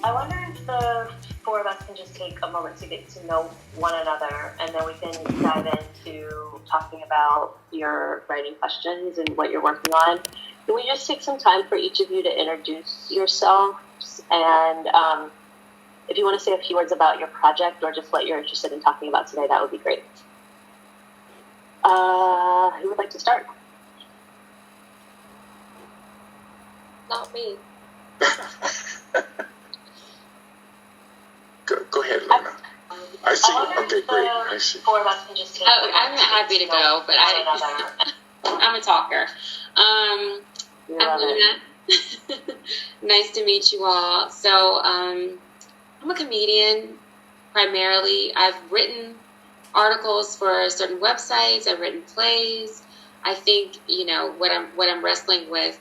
I wonder if the four of us can just take a moment to get to know one another, and then we can dive into talking about your writing questions and what you're working on. Can we just take some time for each of you to introduce yourselves? And if you want to say a few words about your project or just what you're interested in talking about today, that would be great. Who would like to start? Not me. Go ahead, Luna. I see. Okay, great. I see. Four of us can just take I'm happy to go, but I'm a talker. I'm Luna. Nice to meet you all. So I'm a comedian primarily. I've written articles for certain websites. I've written plays. I think, what I'm wrestling with,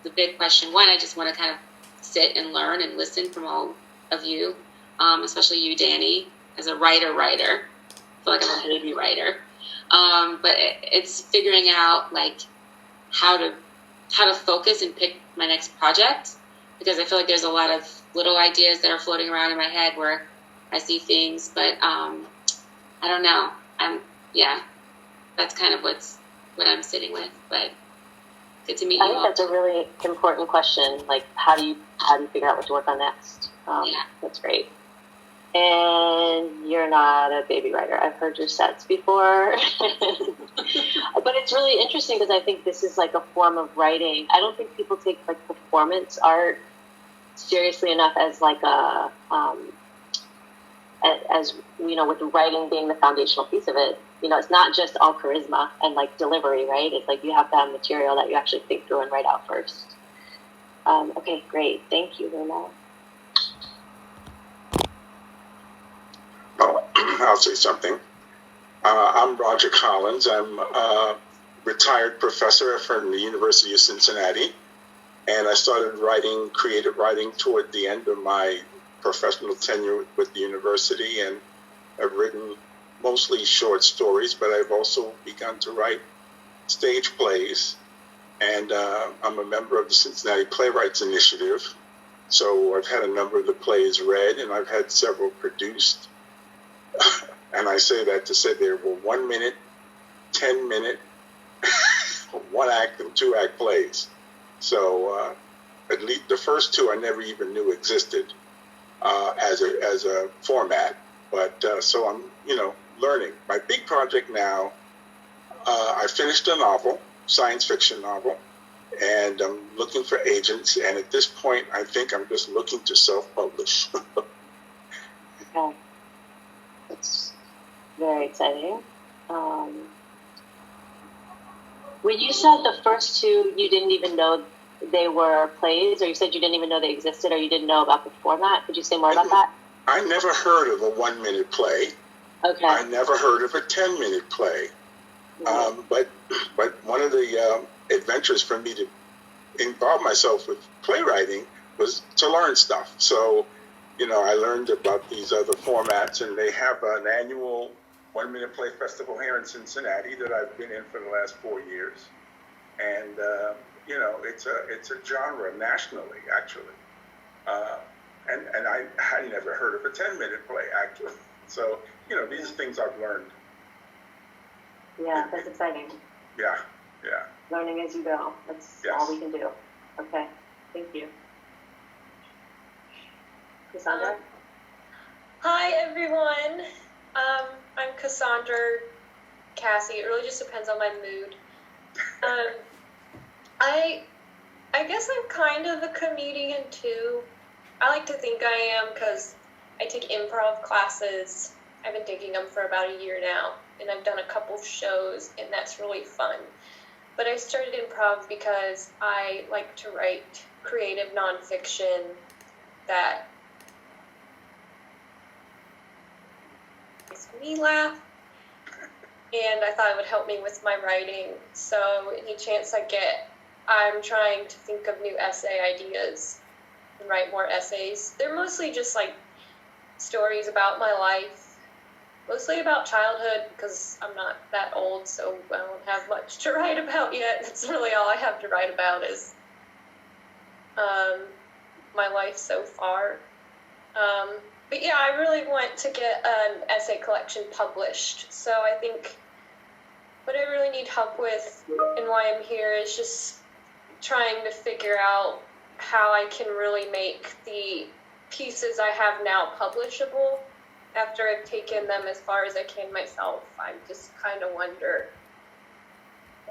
the big question. One, I just want to kind of sit and learn and listen from all of you, especially you, Dani, as a writer. I feel like I'm a baby writer. But it's figuring out how to focus and pick my next project, because I feel like there's a lot of little ideas that are floating around in my head where I see things, but I don't know. That's kind of what I'm sitting with. But good to meet you. I think that's a really important question. Like, how do you figure out what to work on next? That's great. And you're not a baby writer. I've heard your sets before. But it's really interesting because I think this is like a form of writing. I don't think people take like performance art seriously enough as like a, as with writing being the foundational piece of it. It's not just all charisma and like delivery, right? It's like you have to have material that you actually think through and write out first. Okay, great. Thank you, Luna. I'll say something. I'm Roger Collins. I'm a retired professor from the University of Cincinnati, and I started writing creative writing toward the end of my professional tenure with the university, and I've written mostly short stories, but I've also begun to write stage plays, and I'm a member of the Cincinnati Playwrights Initiative, so I've had a number of the plays read, and I've had several produced. And I say that to say there were 1 minute, 10-minute, 1 act and 2 act plays. So at least the first 2 I never even knew existed as a format. But so I'm learning. My big project now, I finished a novel, science fiction novel, and I'm looking for agents. And at this point, I think I'm just looking to self-publish. Okay. That's very exciting. When you said the first 2, you didn't even know they were plays, or you said you didn't even know they existed, or you didn't know about the format. Could you say more about that? I never heard of a 1 minute play. Okay. I never heard of a 10-minute play. Mm-hmm. But one of the adventures for me to involve myself with playwriting was to learn stuff. So, I learned about these other formats, and they have an annual 1 minute play festival here in Cincinnati that I've been in for the last 4 years. And, it's a genre nationally, actually. And I never heard of a 10-minute play, actually. So, these are things I've learned. Yeah, that's exciting. Yeah. Learning as you go. That's all we can do. Okay, thank you. Cassandra? Hi, everyone. I'm Cassandra Cassie. It really just depends on my mood. I guess I'm kind of a comedian, too. I like to think I am because I take improv classes. I've been taking them for about a year now, and I've done a couple of shows, and that's really fun. But I started improv because I like to write creative nonfiction that makes me laugh, and I thought it would help me with my writing. So any chance I get, I'm trying to think of new essay ideas and write more essays. They're mostly just like stories about my life, mostly about childhood, because I'm not that old, so I don't have much to write about yet. That's really all I have to write about is my life so far. But yeah, I really want to get an essay collection published. So I think what I really need help with and why I'm here is just trying to figure out how I can really make the pieces I have now publishable after I've taken them as far as I can myself. I just kind of wonder,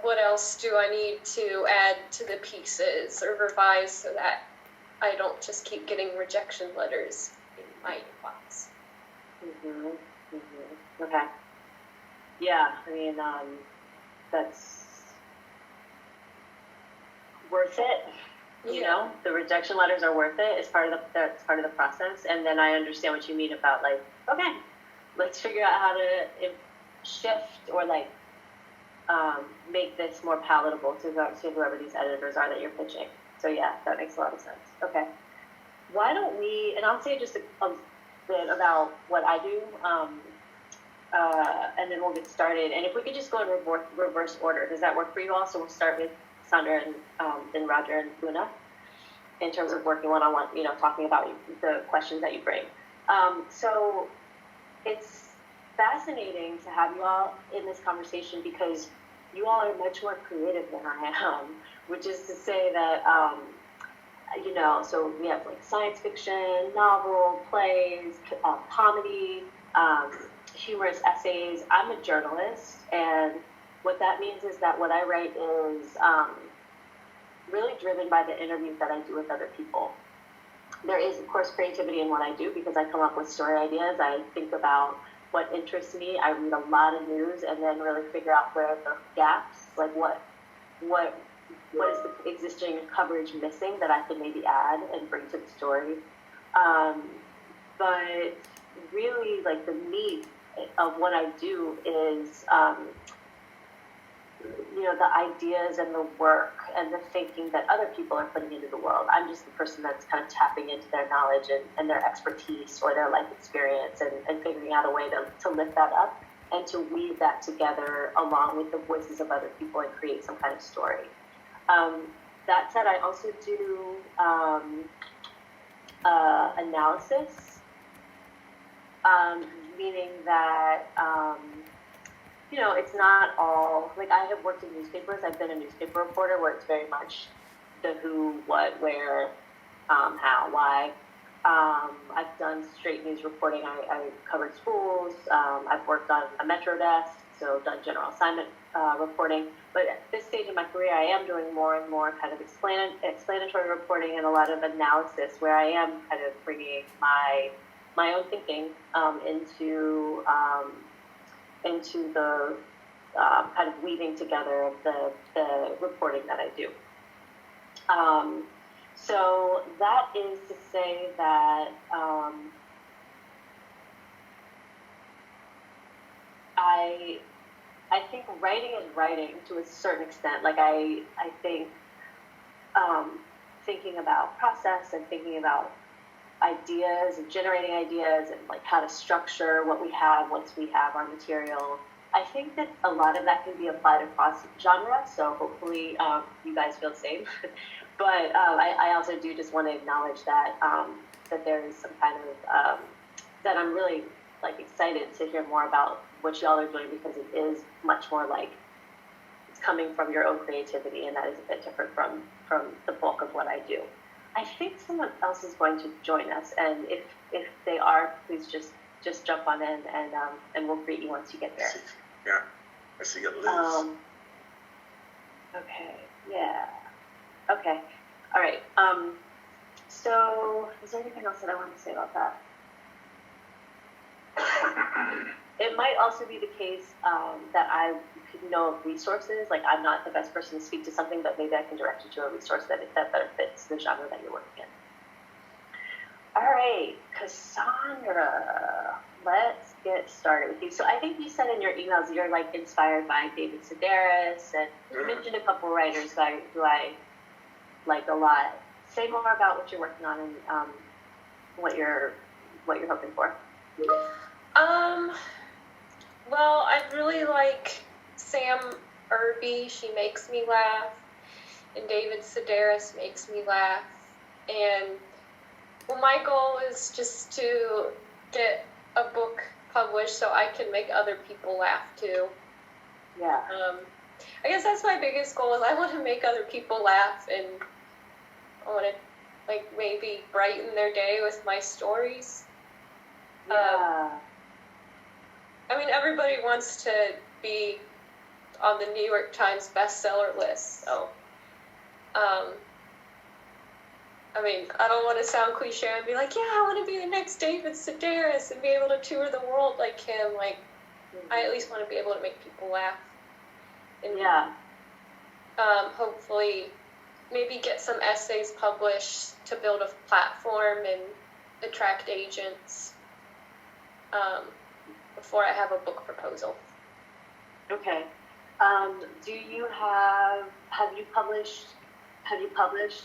what else do I need to add to the pieces or revise so that I don't just keep getting rejection letters in my inbox? Okay. Yeah, I mean, that's worth it. You know, the rejection letters are worth it. It's part of the process. And then I understand what you mean about, like, okay, let's figure out how to shift or like make this more palatable to whoever these editors are that you're pitching. So yeah, that makes a lot of sense. Okay, why don't we? And I'll say just a bit about what I do, and then we'll get started. And if we could just go in reverse order, does that work for you all? So we'll start with Sandra and then Roger and Luna in terms of working one-on-one, you know, talking about the questions that you bring. So it's fascinating to have you all in this conversation because you all are much more creative than I am, which is to say that, you know, so we have like science fiction, novel, plays, comedy, humorous essays. I'm a journalist, and what that means is that what I write is really driven by the interviews that I do with other people. There is, of course, creativity in what I do because I come up with story ideas. I think about what interests me. I read a lot of news and then really figure out where the gaps, like what is the existing coverage missing that I can maybe add and bring to the story. But really, like, the meat of what I do is, you know, the ideas and the work and the thinking that other people are putting into the world. I'm just the person that's kind of tapping into their knowledge and their expertise or their life experience and figuring out a way to lift that up and to weave that together along with the voices of other people and create some kind of story. That said, I also do analysis, meaning that, you know, it's not all, like, I have worked in newspapers. I've been a newspaper reporter where it's very much the who, what, where, how, why. I've done straight news reporting. I covered schools. I've worked on a metro desk, so done general assignment reporting. But at this stage in my career, I am doing more and more kind of explanatory reporting and a lot of analysis where I am kind of bringing my own thinking into the kind of weaving together of the reporting that I do. So that is to say that I think writing is writing to a certain extent. Like I think thinking about process and thinking about ideas and generating ideas and like how to structure what we have once we have our material. I think that a lot of that can be applied across genre, so hopefully you guys feel the same. But I also do just want to acknowledge that that there is some kind of that I'm really like excited to hear more about what y'all are doing because it is much more like it's coming from your own creativity, and that is a bit different from the bulk of what I do. I think someone else is going to join us, and if they are, please just jump on in and we'll greet you once you get there. Yeah, I see you, Liz. Okay. Yeah. Okay. All right. So, is there anything else that I want to say about that? It might also be the case that I could know of resources. Like, I'm not the best person to speak to something, but maybe I can direct you to a resource that better fits the genre that you're working in. All right, Cassandra, let's get started with you. So I think you said in your emails you're like inspired by David Sedaris, and you mentioned a couple writers who I like a lot. Say more about what you're working on and what you're hoping for. Well, I really like Sam Irby. She makes me laugh, and David Sedaris makes me laugh, and Well, my goal is just to get a book published so I can make other people laugh too. Yeah. I guess that's my biggest goal is I want to make other people laugh, and I want to like maybe brighten their day with my stories. Yeah. I mean, everybody wants to be on the New York Times bestseller list, so I mean, I don't want to sound cliche and be like, yeah, I want to be the next David Sedaris and be able to tour the world like him. Like, I at least want to be able to make people laugh. And, Yeah. hopefully, maybe get some essays published to build a platform and attract agents before I have a book proposal. Okay. Do you have you published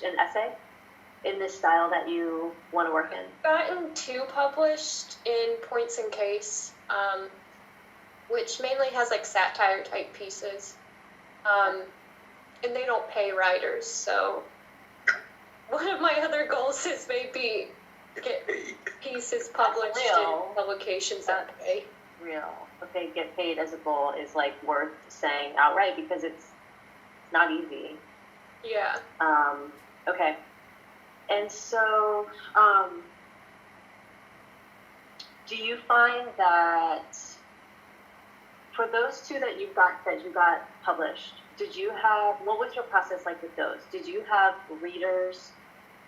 an essay in this style that you want to work in? Gotten 2 published in Points and Case, which mainly has like satire type pieces, and they don't pay writers. So one of my other goals is maybe get pieces published in publications that pay. Real. Okay, get paid as a goal is like worth saying outright because it's not easy. Yeah. Okay. And so, do you find that for those 2 that you got published, what was your process like with those? Did you have readers?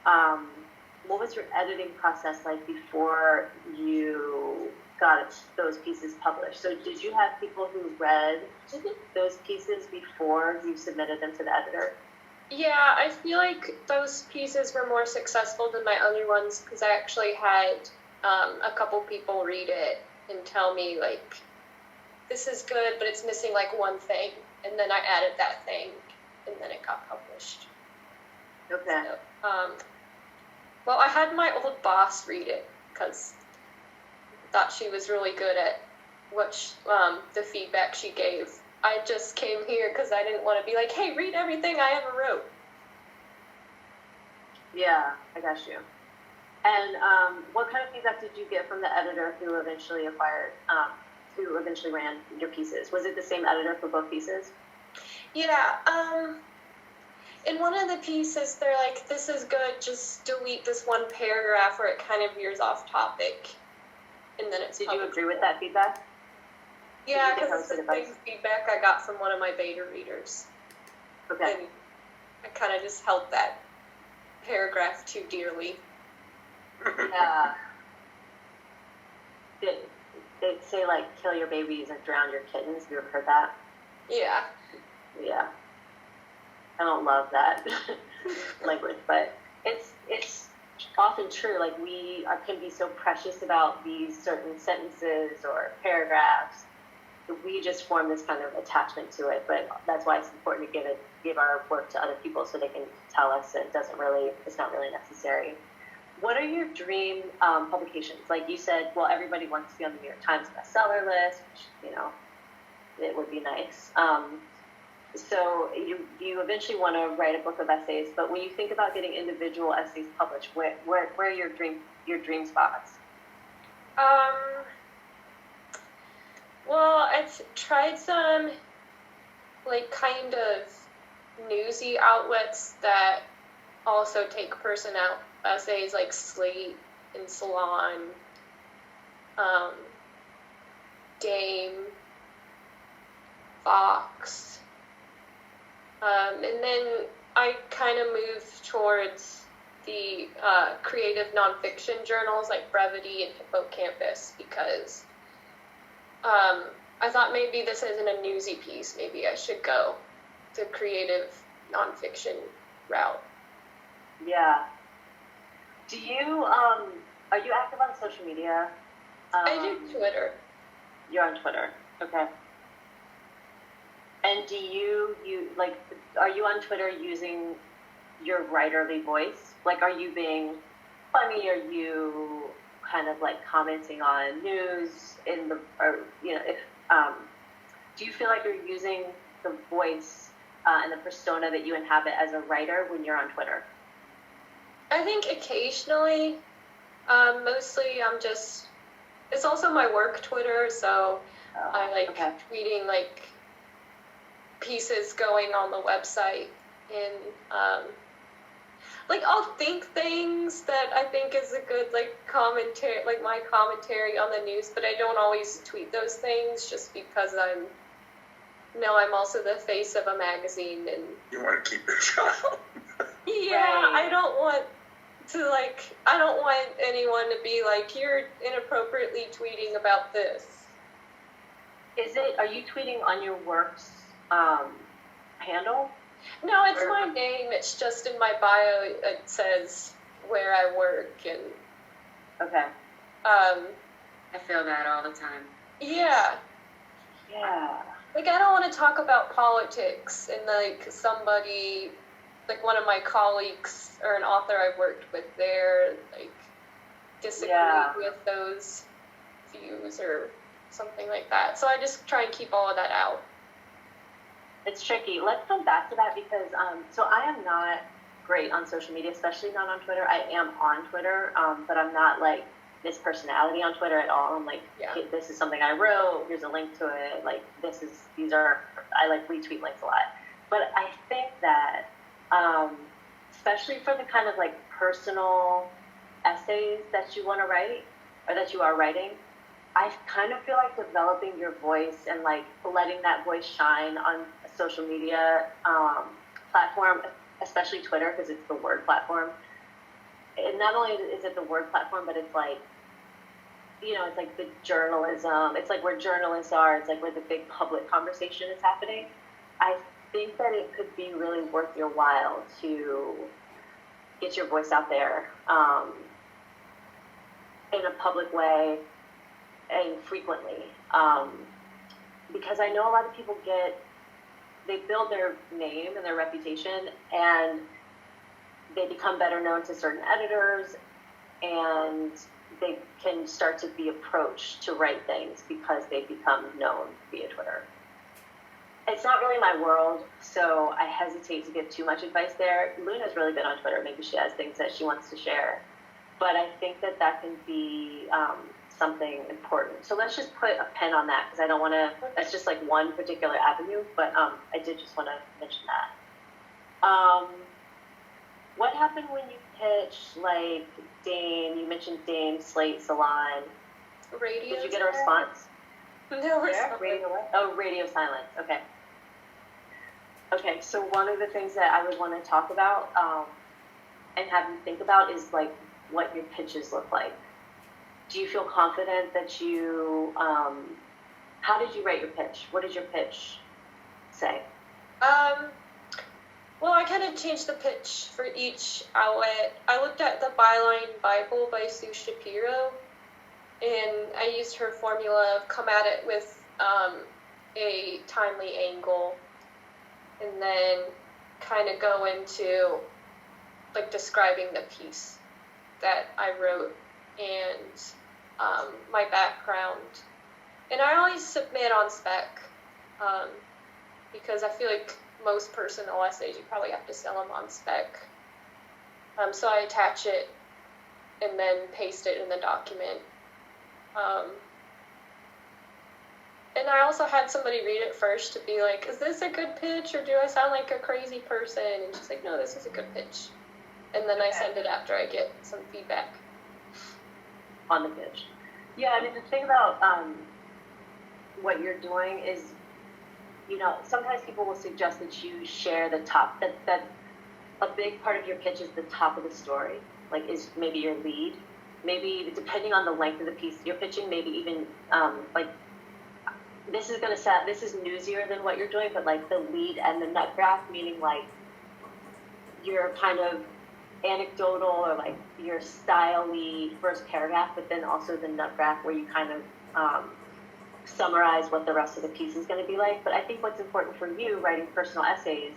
What was your editing process like before you got those pieces published? So did you have people who read those pieces before you submitted them to the editor? Yeah, I feel like those pieces were more successful than my other ones because I actually had a couple people read it and tell me, like, this is good, but it's missing, like, one thing. And then I added that thing, and then it got published. Okay. So, well, I had my old boss read it because I thought she was really good at the feedback she gave. I just came here because I didn't want to be like, hey, read everything I ever wrote. Yeah, I got you. And what kind of feedback did you get from the editor who eventually ran your pieces? Was it the same editor for both pieces? Yeah. In one of the pieces, they're like, this is good, just delete this one paragraph where it kind of veers off topic. And then it's Did you agree with that feedback? Yeah, because it's the same feedback I got from one of my beta readers. Okay. And I kind of just held that paragraph too dearly. Yeah. They'd say, like, kill your babies and drown your kittens. Have you ever heard that? Yeah. Yeah. I don't love that language, but it's often true. Like, we can be so precious about these certain sentences or paragraphs. We just form this kind of attachment to it, but that's why it's important to give our work to other people so they can tell us that it's not really necessary. What are your dream publications? Like you said, well, everybody wants to be on the New York Times bestseller list, which, it would be nice. So you eventually want to write a book of essays, but when you think about getting individual essays published, where are your dream spots? Well, I've tried some, like, kind of newsy outlets that also take personal essays, like Slate and Salon, Dame, Fox. And then I kind of moved towards the creative nonfiction journals like Brevity and Hippocampus because I thought maybe this isn't a newsy piece. Maybe I should go the creative nonfiction route. Yeah. Do you are you active on social media? I do Twitter. You're on Twitter. Okay. And do you are you on Twitter using your writerly voice? Like, are you being funny? Are you kind of like commenting on news do you feel like you're using the voice and the persona that you inhabit as a writer when you're on Twitter? I think occasionally, Mostly it's also my work Twitter, so I like tweeting like pieces going on the website, and like I'll think things that I think is a good like commentary, like my commentary on the news, but I don't always tweet those things just because I'm also the face of a magazine, and you want to keep your job. Yeah, right. I don't want anyone to be like, you're inappropriately tweeting about this. Are you tweeting on your work's handle? No, it's my name. It's just in my bio. It says where I work, and okay. I feel that all the time. Yeah. Yeah. Like, I don't want to talk about politics, and like somebody, like one of my colleagues or an author I've worked with there, like disagreed with those views or something like that. So I just try and keep all of that out. It's tricky. Let's come back to that because, so I am not great on social media, especially not on Twitter. I am on Twitter, but I'm not like this personality on Twitter at all. I'm like, hey, this is something I wrote. Here's a link to it. Like, I like retweet links a lot. But I think that, especially for the kind of like personal essays that you want to write or that you are writing, I kind of feel like developing your voice and like letting that voice shine on a social media platform, especially Twitter, because it's the word platform. And not only is it the word platform, but it's like, it's like the journalism. It's like where journalists are. It's like where the big public conversation is happening. I think that it could be really worth your while to get your voice out there in a public way and frequently, because I know a lot of people they build their name and their reputation, and they become better known to certain editors, and they can start to be approached to write things because they become known via Twitter. It's not really my world, so I hesitate to give too much advice there. Luna's really good on Twitter. Maybe she has things that she wants to share, but I think that can be something important. So let's just put a pin on that, because I don't want to, that's just like one particular avenue, but I did just want to mention that. What happened when you pitched like Dame, you mentioned Dame, Slate, Salon. Radio. Did you get a response? No response. Radio what? Oh, radio silence, okay. Okay, so one of the things that I would want to talk about and have you think about is like what your pitches look like. Do you feel confident that you, how did you write your pitch? What did your pitch say? Well, I kind of changed the pitch for each outlet. I looked at the Byline Bible by Sue Shapiro, and I used her formula of come at it with a timely angle, and then kind of go into like describing the piece that I wrote and my background. And I always submit on spec because I feel like most personal essays, you probably have to sell them on spec. So I attach it and then paste it in the document. And I also had somebody read it first to be like, is this a good pitch or do I sound like a crazy person? And she's like, no, this is a good pitch. And then I send it after I get some feedback. On the pitch. Yeah, I mean, the thing about what you're doing is, sometimes people will suggest that you share the top, that a big part of your pitch is the top of the story, like is maybe your lead. Maybe depending on the length of the piece you're pitching, maybe even like this is newsier than what you're doing, but like the lead and the nut graph, meaning like you're kind of anecdotal or like your style-y first paragraph, but then also the nut graph where you kind of summarize what the rest of the piece is going to be like. But I think what's important for you writing personal essays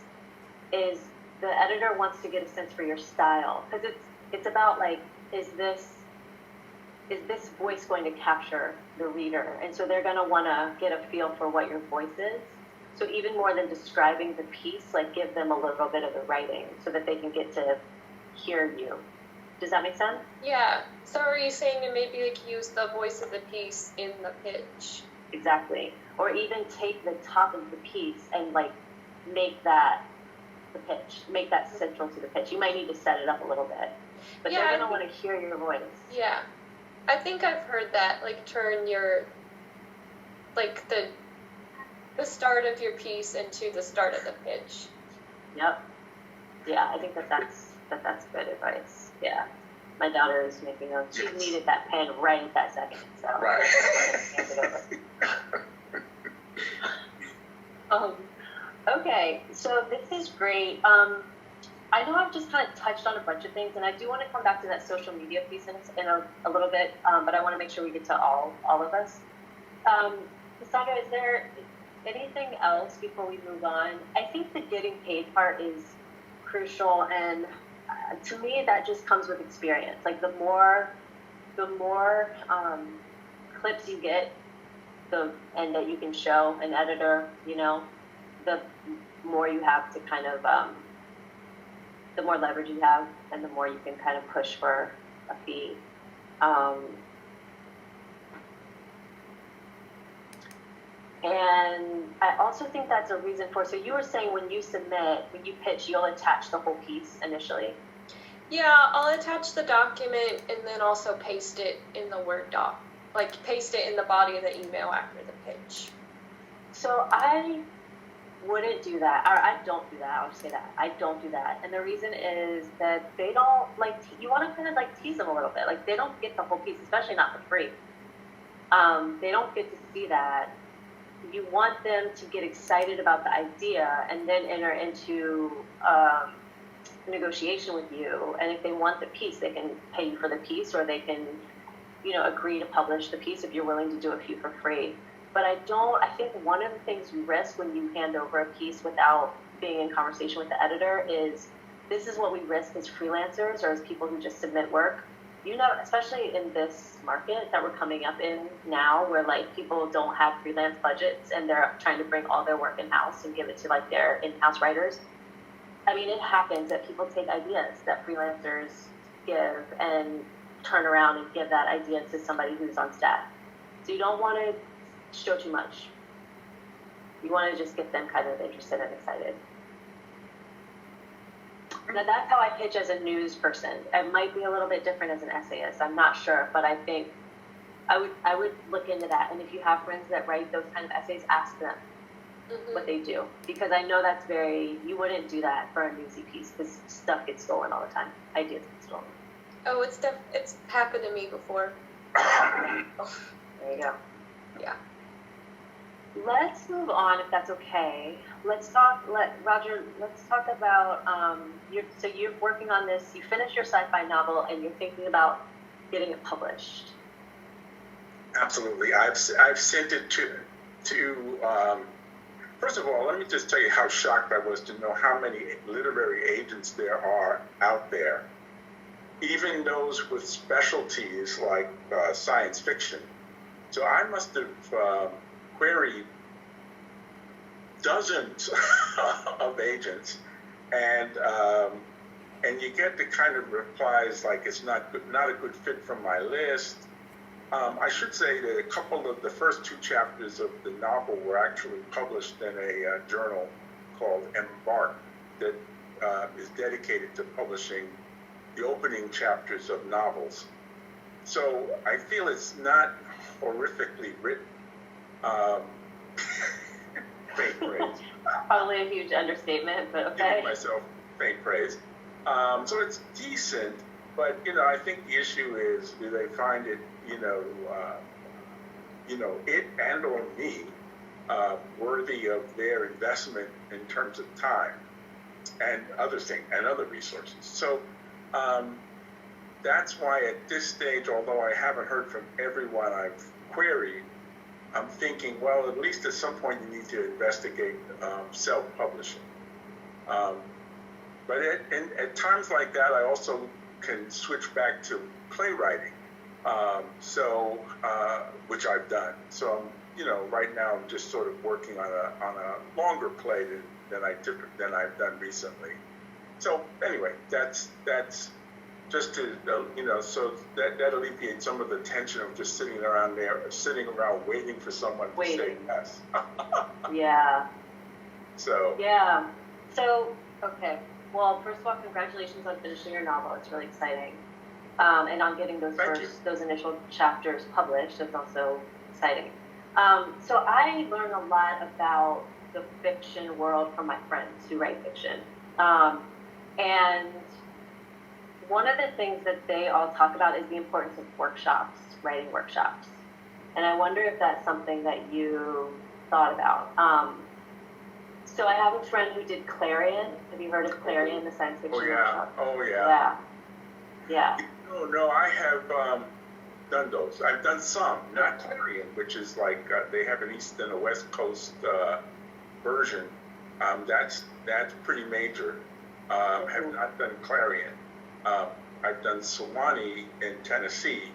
is the editor wants to get a sense for your style, because it's about like, is this voice going to capture the reader? And so they're going to want to get a feel for what your voice is. So even more than describing the piece, like give them a little bit of the writing so that they can get to hear you. Does that make sense? Yeah. So are you saying to maybe like use the voice of the piece in the pitch? Exactly. Or even take the top of the piece and like make that the pitch, make that central to the pitch. You might need to set it up a little bit, but they're going to want to hear your voice. Yeah. I think I've heard that, like turn your, like the start of your piece into the start of the pitch. Yep. Yeah, I think that's good advice. Yeah. My daughter is making notes. She needed that pen right at that second, so Right. hand it over. Okay, so this is great. I know I've just kind of touched on a bunch of things, and I do want to come back to that social media piece in a little bit, but I want to make sure we get to all of us. Cassandra, is there anything else before we move on? I think the getting paid part is crucial, and to me, that just comes with experience. Like the more clips you get, and that you can show an editor, the more you have to kind of, the more leverage you have, and the more you can kind of push for a fee. And I also think that's a reason for, so you were saying when you pitch, you'll attach the whole piece initially. Yeah, I'll attach the document and then also paste it in the Word doc. Like paste it in the body of the email after the pitch. So I wouldn't do that, or I don't do that, I'll just say that. I don't do that. And the reason is that they don't, you want to kind of tease them a little bit. Like they don't get the whole piece, especially not for free. They don't get to see that. You want them to get excited about the idea and then enter into negotiation with you. And if they want the piece, they can pay you for the piece, or they can, agree to publish the piece if you're willing to do a few for free. But I think one of the things you risk when you hand over a piece without being in conversation with the editor is, this is what we risk as freelancers or as people who just submit work. Especially in this market that we're coming up in now, where people don't have freelance budgets and they're trying to bring all their work in-house and give it to their in-house writers. I mean, it happens that people take ideas that freelancers give and turn around and give that idea to somebody who's on staff. So you don't want to show too much. You want to just get them kind of interested and excited. Now that's how I pitch as a news person. It might be a little bit different as an essayist. I'm not sure, but I think I would look into that. And if you have friends that write those kind of essays, ask them what they do, because I know that's you wouldn't do that for a newsy piece because stuff gets stolen all the time. Ideas get stolen. Oh, it's happened to me before. There you go. Yeah. Let's move on, if that's okay. Roger, let's talk about, you're working on this, you finished your sci-fi novel, and you're thinking about getting it published. Absolutely. I've sent it to first of all, let me just tell you how shocked I was to know how many literary agents there are out there, even those with specialties like science fiction. So I must have queried dozens of agents, and you get the kind of replies like it's not a good fit from my list. I should say that a couple of the first two chapters of the novel were actually published in a journal called Embark that is dedicated to publishing the opening chapters of novels. So I feel it's not horrifically written. Faint praise. Probably a huge understatement, but okay. Giving myself faint praise. So it's decent, but I think the issue is, do they find it, it and or me worthy of their investment in terms of time and other things and other resources. So that's why at this stage, although I haven't heard from everyone I've queried, I'm thinking, well, at least at some point you need to investigate self-publishing. But at times like that, I also can switch back to playwriting, which I've done. So right now I'm just sort of working on a longer play than I've done recently. So anyway, that's just to, so that alleviates some of the tension of just sitting around waiting for someone to say yes. Yeah. So. Yeah. So, okay. Well, first of all, congratulations on finishing your novel. It's really exciting. And on getting those initial chapters published. That's also exciting. So I learned a lot about the fiction world from my friends who write fiction. And one of the things that they all talk about is the importance of workshops, writing workshops. And I wonder if that's something that you thought about. So I have a friend who did Clarion. Have you heard of Clarion, the science fiction workshop? Oh, yeah. Yeah. No, I have done those. I've done some, not Clarion, which is like they have an East and a West Coast version. That's pretty major. Have not done Clarion. I've done Sewanee in Tennessee.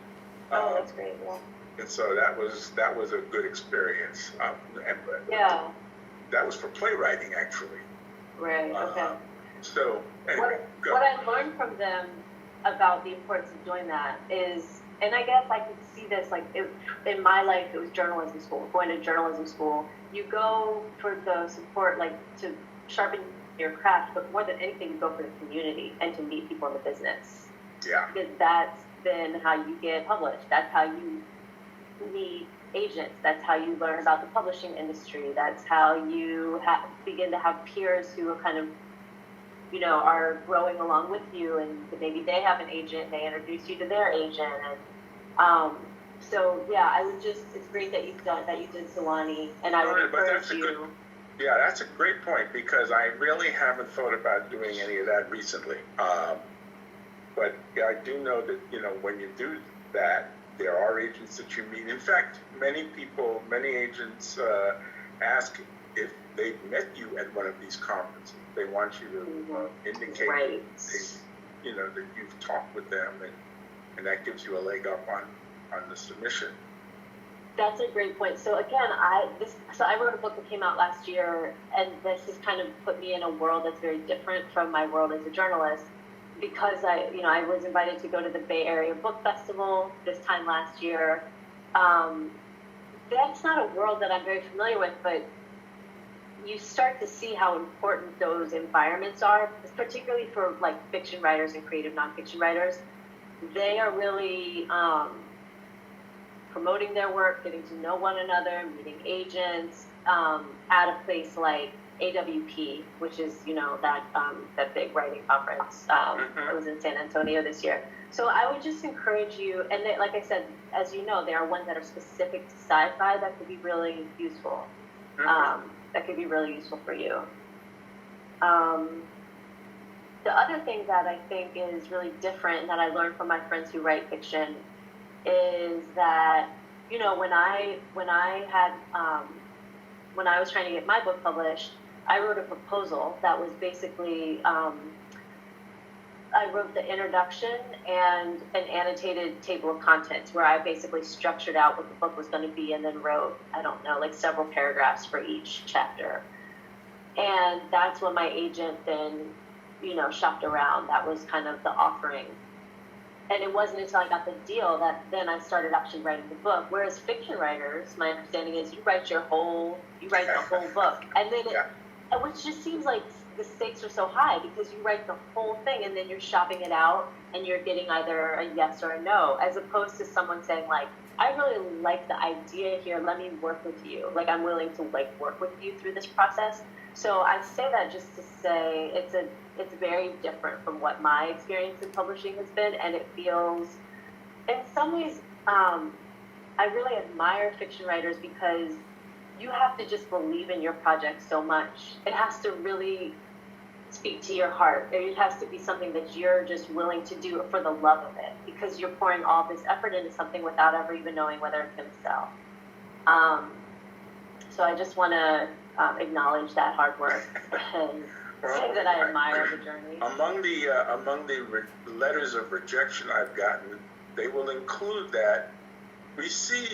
Oh, that's great. Yeah. And so that was a good experience. Yeah. That was for playwriting, actually. Right. Okay. So anyway, what I learned from them about the importance of doing that is, and I guess I could see this like in my life, it was journalism school. Going to journalism school, you go for the support, like to sharpen your craft, but more than anything, you go for the community and to meet people in the business. Yeah. Because that's then how you get published. That's how you meet agents. That's how you learn about the publishing industry. That's how you begin to have peers who are kind of, are growing along with you, and maybe they have an agent, and they introduce you to their agent. And so, yeah, it's great that you did Sewanee, and I would encourage you. Yeah, that's a great point, because I really haven't thought about doing any of that recently. But yeah, I do know that, when you do that, there are agents that you meet. In fact, many agents ask if they've met you at one of these conferences. They want you to indicate that you've talked with them, and that gives you a leg up on the submission. That's a great point. So again, I wrote a book that came out last year, and this has kind of put me in a world that's very different from my world as a journalist, because I was invited to go to the Bay Area Book Festival this time last year. That's not a world that I'm very familiar with, but you start to see how important those environments are, particularly for like fiction writers and creative nonfiction writers. They are really promoting their work, getting to know one another, meeting agents at a place like AWP, which is that big writing conference. It was in San Antonio this year. So I would just encourage you, and like I said, as you know, there are ones that are specific to sci-fi that could be really useful. That could be really useful for you. The other thing that I think is really different, and that I learned from my friends who write fiction, is that when I was trying to get my book published, I wrote a proposal that was basically I wrote the introduction and an annotated table of contents where I basically structured out what the book was going to be, and then wrote, several paragraphs for each chapter. And that's when my agent then, shopped around. That was kind of the offering. And it wasn't until I got the deal that then I started actually writing the book. Whereas fiction writers, my understanding is you write the whole book. And then which just seems like the stakes are so high, because you write the whole thing and then you're shopping it out and you're getting either a yes or a no, as opposed to someone saying like, I really like the idea here, let me work with you. Like, I'm willing to work with you through this process. So I say that just to say it's very different from what my experience in publishing has been, and it feels, in some ways, I really admire fiction writers, because you have to just believe in your project so much. It has to really speak to your heart. It has to be something that you're just willing to do for the love of it, because you're pouring all this effort into something without ever even knowing whether it's going to sell. So I just want to acknowledge that hard work and say that I admire the journey. Among the letters of rejection I've gotten, they will include that we see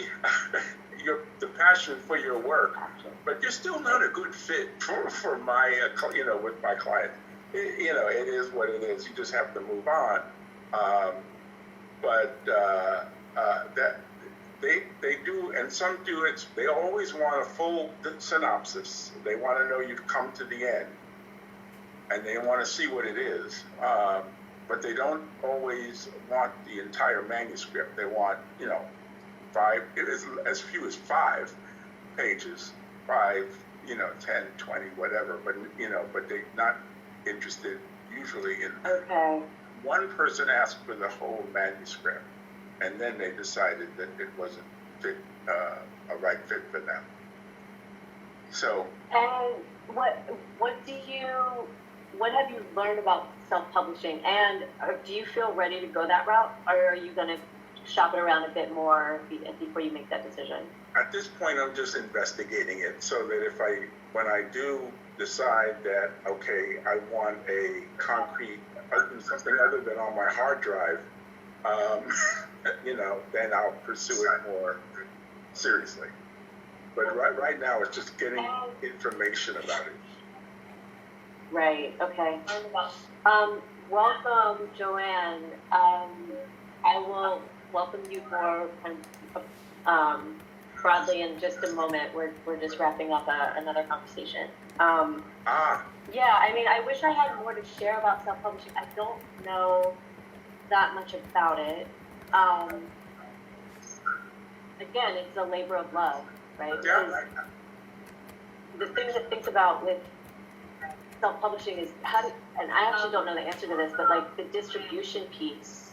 the passion for your work, but you're still not a good fit for my with my client. It is what it is. You just have to move on. But that they do, and some do it. They always want a full synopsis. They want to know you've come to the end, and they want to see what it is. But they don't always want the entire manuscript. They want, five. It is as few as 5 pages, 5, 10, 20, whatever. But but they're not interested usually in. Okay. One person asked for the whole manuscript, and then they decided that it wasn't a right fit for them. So. And what have you learned about self-publishing? And do you feel ready to go that route, or are you going to shop it around a bit more before you make that decision? At this point, I'm just investigating it, so that when I do decide that, okay, I want a concrete, something other than on my hard drive, then I'll pursue it more seriously. But right now, it's just getting information about it. Right. Okay. Welcome, Joanne. I will welcome you more broadly in just a moment. We're just wrapping up another conversation. Yeah, I mean, I wish I had more to share about self-publishing. I don't know that much about it. Again, it's a labor of love, right? Yeah. The thing to think about with self-publishing is and I actually don't know the answer to this, but like the distribution piece.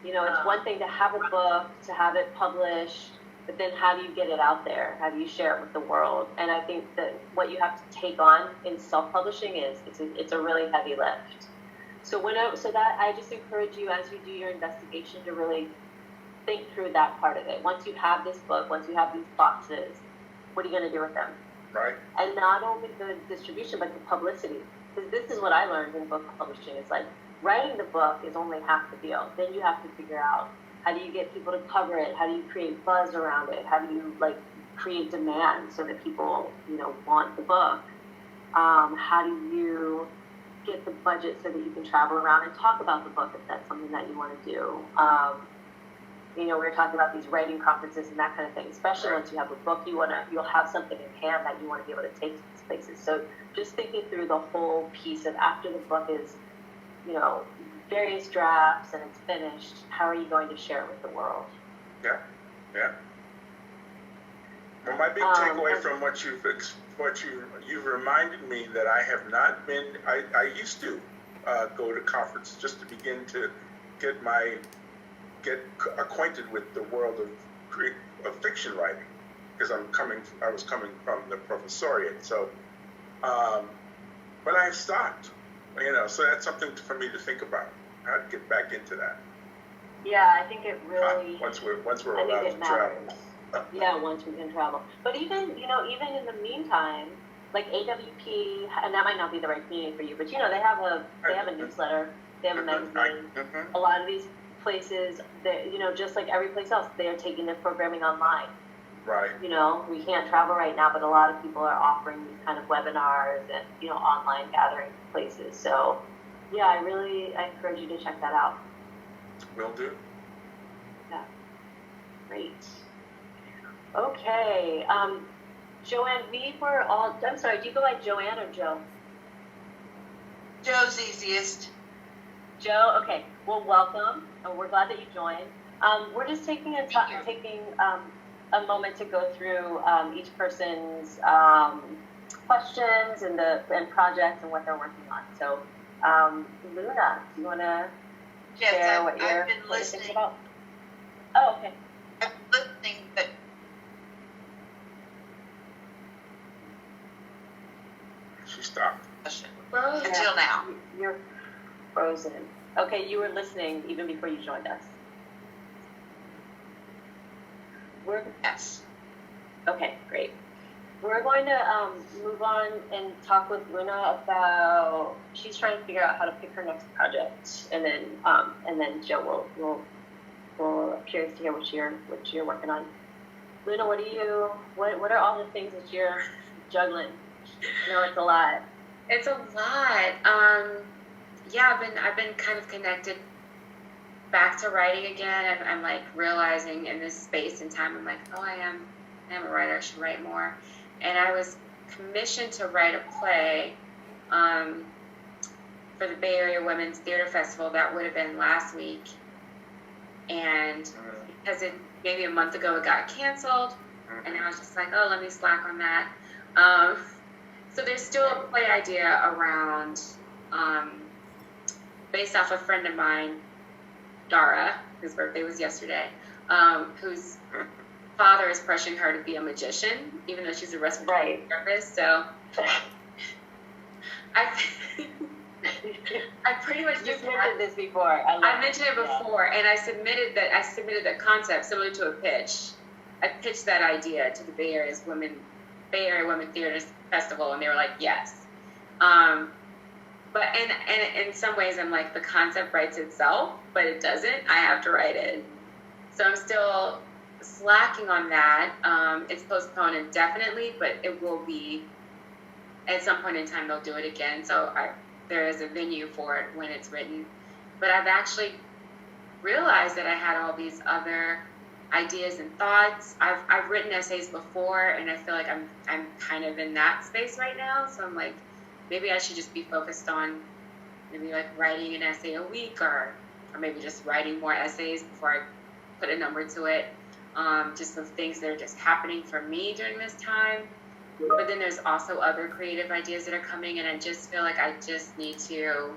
It's one thing to have a book, to have it published, but then how do you get it out there? How do you share it with the world? And I think that what you have to take on in self-publishing is it's a really heavy lift. So that I just encourage you, as you do your investigation, to really think through that part of it. Once you have this book, once you have these boxes, what are you going to do with them? Right. And not only the distribution, but the publicity. Because this is what I learned in book publishing. It's like writing the book is only half the deal. Then you have to figure out, how do you get people to cover it? How do you create buzz around it? How do you create demand so that people want the book? How do you get the budget so that you can travel around and talk about the book if that's something that you want to do? We were talking about these writing conferences and that kind of thing. Especially once you have a book, you'll have something in hand that you want to be able to take to these places. So just thinking through the whole piece of after the book is, various drafts and it's finished, how are you going to share it with the world? Yeah. Well, my big takeaway from what you've reminded me that I have not been. I used to go to conferences just to begin to get acquainted with the world of fiction writing, because I was coming from the professoriate. So, but I've stopped. So that's something for me to think about. How to get back into that. Yeah, I think it really. Once we're allowed to travel. Yeah, once we can travel. But even in the meantime, like AWP, and that might not be the right community for you, but they have a newsletter, they have a magazine. A lot of these places, just like every place else, they are taking their programming online. Right. We can't travel right now, but a lot of people are offering these kind of webinars and online gathering places. So, yeah, I encourage you to check that out. Will do. Yeah. Great. Okay. Joanne, I'm sorry, do you go by Joanne or Joe? Joe's easiest. Joe? Okay. Well, welcome. We're glad that you joined. We're just taking a moment to go through each person's questions and projects and what they're working on. So, Luna, do you want to share what you're thinking about? Oh, okay. I've been listening, but She stopped. Until now. You're frozen. Okay, you were listening even before you joined us. Yes. Okay, great. We're going to move on and talk with Luna about. She's trying to figure out how to pick her next project, and then Joe will curious to hear what you're working on. Luna, what are all the things that you're juggling? I know it's a lot. It's a lot. yeah, I've been kind of connected back to writing again. I'm like realizing in this space and time, I'm like, oh, I am a writer. I should write more. And I was commissioned to write a play for the Bay Area Women's Theater Festival. That would have been last week. And because maybe a month ago it got canceled, and I was just like, oh, let me slack on that. So there's still a play idea around, based off a friend of mine, Dara, whose birthday was yesterday, whose father is pressuring her to be a magician, even though she's a respiratory therapist. So I pretty much You've mentioned this before. I mentioned it before, and I submitted the concept similar to a pitch. I pitched that idea to the Bay Area Women Theater Festival, and they were like, yes. But in some ways, I'm like, the concept writes itself, but it doesn't. I have to write it. So I'm still slacking on that. It's postponed indefinitely, but it will be, at some point in time, they'll do it again. So there is a venue for it when it's written. But I've actually realized that I had all these other ideas and thoughts. I've written essays before, and I feel like I'm kind of in that space right now. So I'm like, maybe I should just be focused on maybe like writing an essay a week, or maybe just writing more essays before I put a number to it. Just some things that are just happening for me during this time. But then there's also other creative ideas that are coming, and I just feel like I just need to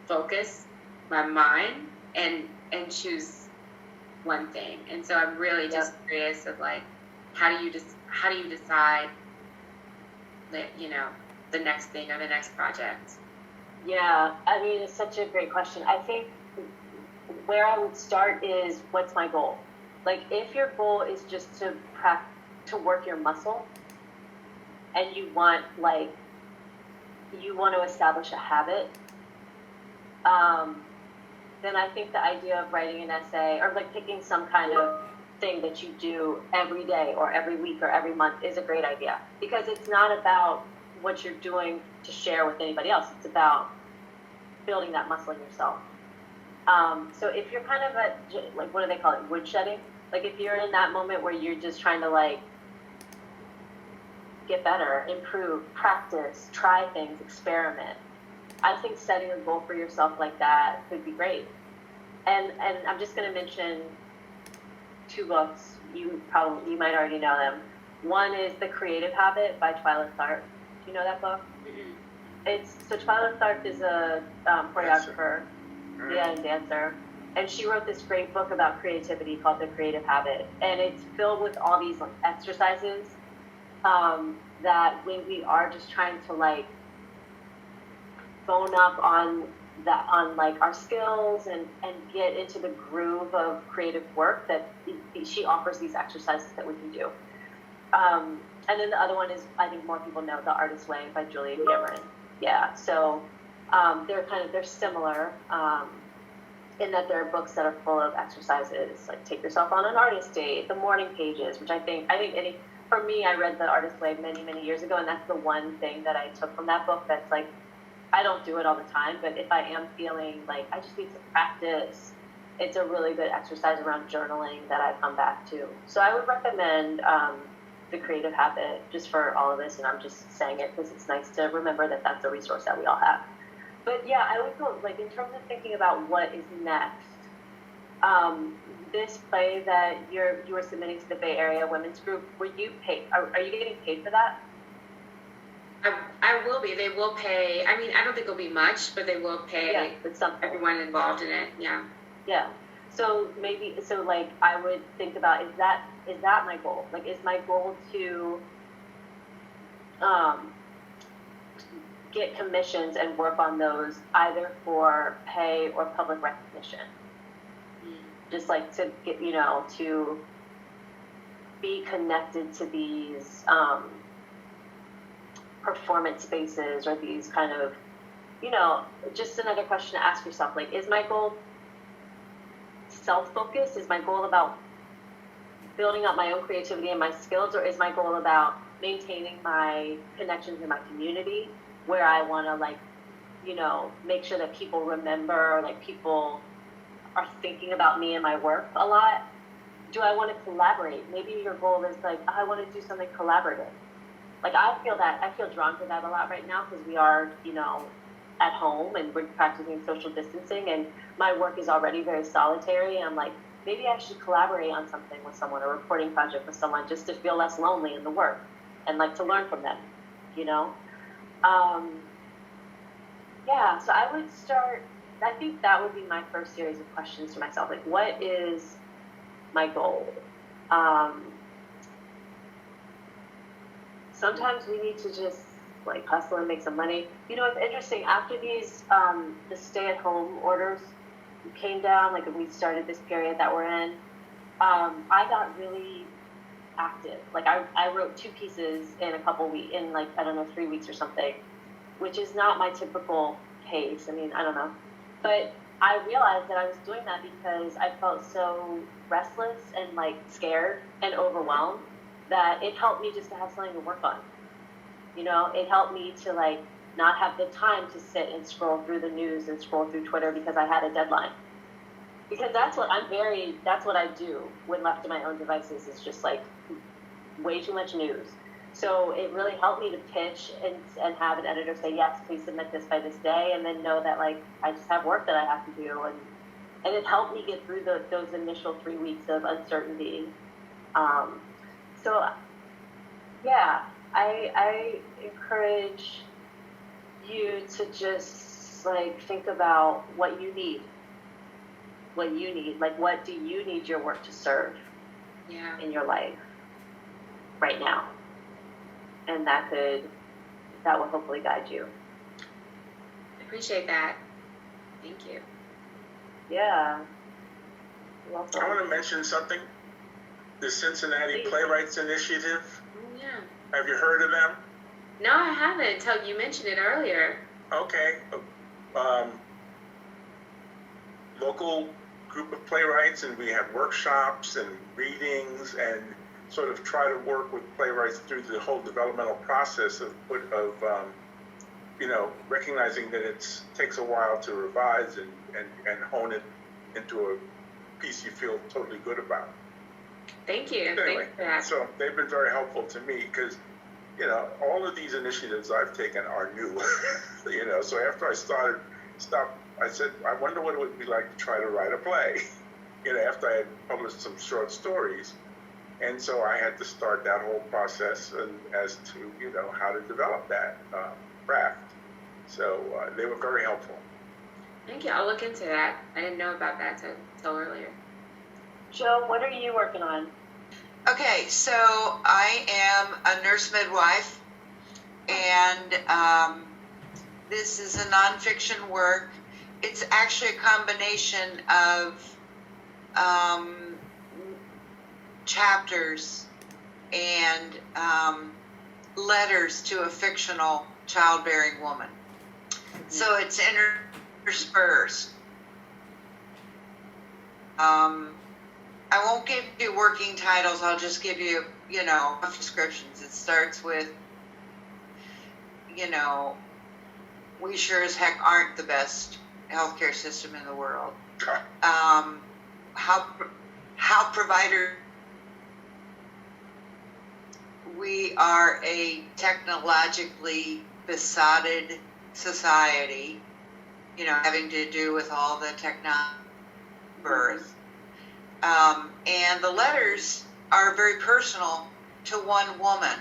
focus my mind and choose one thing. And so I'm really just curious of like, how do you decide that, the next thing or the next project? Yeah, I mean, it's such a great question. I think where I would start is, what's my goal? Like, if your goal is just to work your muscle, and you want to establish a habit, then I think the idea of writing an essay, or like picking some kind of thing that you do every day or every week or every month, is a great idea, because it's not about what you're doing to share with anybody else. It's about building that muscle in yourself. So if you're kind of at, like, what do they call it, woodshedding? Like, if you're in that moment where you're just trying to like get better, improve, practice, try things, experiment, I think setting a goal for yourself like that could be great. And I'm just going to mention two books. You might already know them. One is The Creative Habit by Twyla Tharp. Do you know that book? Mm-hmm. Twyla Tharp is a choreographer, and dancer, and she wrote this great book about creativity called The Creative Habit, and it's filled with all these like exercises that when we are just trying to like bone up on like our skills and get into the groove of creative work, that she offers these exercises that we can do. And then the other one is, I think more people know, The Artist's Way by Julia Cameron. Yeah, so they're similar in that they're books that are full of exercises, like Take Yourself on an Artist Date, The Morning Pages, which I think for me, I read The Artist's Way many, many years ago, and that's the one thing that I took from that book that's like, I don't do it all the time, but if I am feeling like I just need to practice, it's a really good exercise around journaling that I come back to. So I would recommend The Creative Habit just for all of this, and I'm just saying it because it's nice to remember that that's a resource that we all have. But yeah, I would go, like, in terms of thinking about what is next, this play that you were submitting to the Bay Area Women's Group, were you paid? Are you getting paid for that? I will be. They will pay. I mean, I don't think it'll be much, but they will pay everyone involved in it. Yeah. Yeah. So like, I would think about, is that my goal? Like, is my goal to get commissions and work on those either for pay or public recognition? Just like to get, to be connected to these performance spaces, or these kind of, just another question to ask yourself, like, is my goal self-focused? Is my goal about building up my own creativity and my skills, or is my goal about maintaining my connections in my community, where I want to like make sure that people remember, like people are thinking about me and my work a lot? Do I want to collaborate? Maybe your goal is like, I want to do something collaborative. Like I feel drawn to that a lot right now because we are, at home and we're practicing social distancing and my work is already very solitary. And I'm like, maybe I should collaborate on something with someone, a reporting project with someone, just to feel less lonely in the work and like to learn from them, Yeah, so I would start, I think that would be my first series of questions to myself. Like, what is my goal? Sometimes we need to just like hustle and make some money. It's interesting. After these, the stay-at-home orders came down, like we started this period that we're in, I got really active. Like I wrote 2 pieces in a couple weeks, in like, I don't know, 3 weeks or something, which is not my typical pace. I mean, I don't know. But I realized that I was doing that because I felt so restless and like scared and overwhelmed that it helped me just to have something to work on. It helped me to like not have the time to sit and scroll through the news and scroll through Twitter because I had a deadline. Because that's what I do when left to my own devices, is just like way too much news. So it really helped me to pitch and have an editor say, yes, please submit this by this day, and then know that like I just have work that I have to do, and it helped me get through those initial 3 weeks of uncertainty. So yeah, I encourage you to just like think about what you need. Like what do you need your work to serve in your life right now? And that will hopefully guide you. I appreciate that. Thank you. Yeah. You're welcome. I want to mention something. The Cincinnati Playwrights Initiative. Oh, yeah. Have you heard of them? No, I haven't until you mentioned it earlier. Okay. Local group of playwrights, and we have workshops and readings and sort of try to work with playwrights through the whole developmental process of recognizing that it takes a while to revise and hone it into a piece you feel totally good about. Thank you. Anyway, thanks for that. so they've been very helpful to me because, all of these initiatives I've taken are new. So after I stopped, I said, I wonder what it would be like to try to write a play. After I had published some short stories. And so I had to start that whole process as to, how to develop that craft. So they were very helpful. Thank you. I'll look into that. I didn't know about that till earlier. Joe, what are you working on? Okay, so I am a nurse midwife, and this is a nonfiction work. It's actually a combination of chapters and letters to a fictional childbearing woman. So it's interspersed. I won't give you working titles. I'll just give you, rough descriptions. It starts with, we sure as heck aren't the best healthcare system in the world. How provider, we are a technologically besotted society, having to do with all the technology birth. And the letters are very personal to one woman.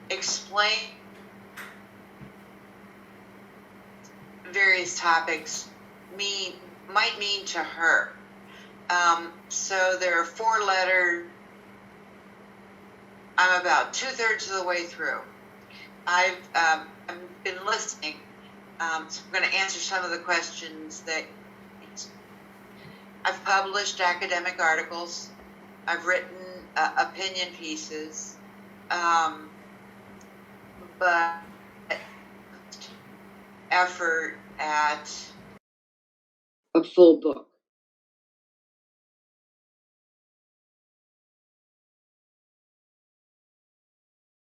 Explain various topics might mean to her. So there are 4 letters. I'm about 2/3 of the way through. I've been listening, so I'm going to answer some of the questions that I've published academic articles. I've written opinion pieces, but effort at a full book.